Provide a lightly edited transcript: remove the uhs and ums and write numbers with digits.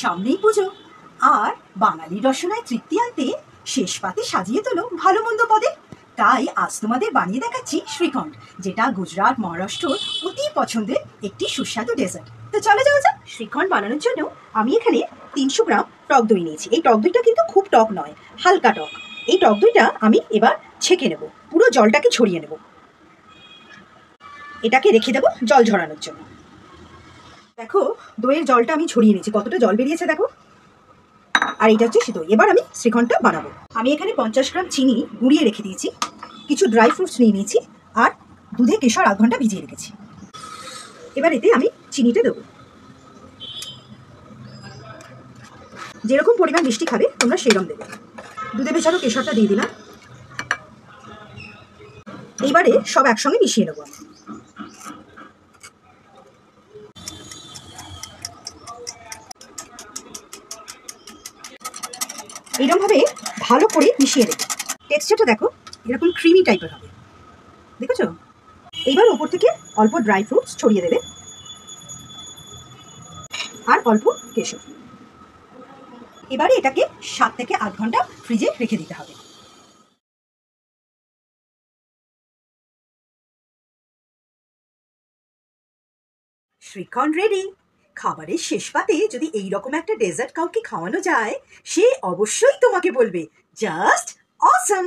সামনেই পুজো, আর বাঙালি রসনায় তৃপ্তি আনতে শেষ পাতে সাজিয়ে তোলো ভালো মন্দ পদে। তাই আজ তোমাদের বানিয়ে দেখাচ্ছি শ্রীখণ্ড, যেটা গুজরাট মহারাষ্ট্রর অতি পছন্দের একটি সুস্বাদু ডেজার্ট। তো চলো যাওয়া যাক। শ্রীখণ্ড বানানোর জন্য আমি এখানে 300 গ্রাম টক দই নিয়েছি। এই টক দইটা কিন্তু খুব টক নয়, হালকা টক। এই টক দইটা আমি এবার ছেঁকে নেব, পুরো জলটাকে ছড়িয়ে নেব। এটাকে রেখে দেবো জল ঝরানোর জন্য। দেখো দইয়ের জলটা আমি ছড়িয়ে নিয়েছি, কতটা জল বেরিয়েছে দেখো। আর এটা হচ্ছে দই। এবার আমি শ্রীখণ্ডটা বানাবো। আমি এখানে 50 গ্রাম চিনি গুঁড়িয়ে রেখে দিয়েছি, কিছু ড্রাই ফ্রুটস নিয়ে নিয়েছি, আর দুধে কেশর আধ ঘন্টা ভিজিয়ে রেখেছি। এবার এতে আমি চিনিটা দেবো। যেরকম পরিমাণ মিষ্টি খাবে তোমরা সেরকম দেবে। দুধে ভেজানো কেশরটা দিয়ে দিলাম। এইবারে সব একসঙ্গে মিশিয়ে নেবো। এইরকম ভাবে ভালো করে মিশিয়ে দেবো। টেক্সচারটা দেখো এরকম ক্রিমি টাইপের হবে, দেখেছো? এইবার ওপর থেকে অল্প ড্রাই ফ্রুটস ছড়িয়ে দেবে, আর অল্প কেশর। এবারে এটাকে 7 থেকে 8 ঘন্টা ফ্রিজে রেখে দিতে হবে। শ্রীখণ্ড রেডি। খাবারের শেষ পাতে যদি এইরকম একটা ডেজার্ট কাউকে খাওয়ানো যায়, সে অবশ্যই তোমাকে বলবে জাস্ট অসম।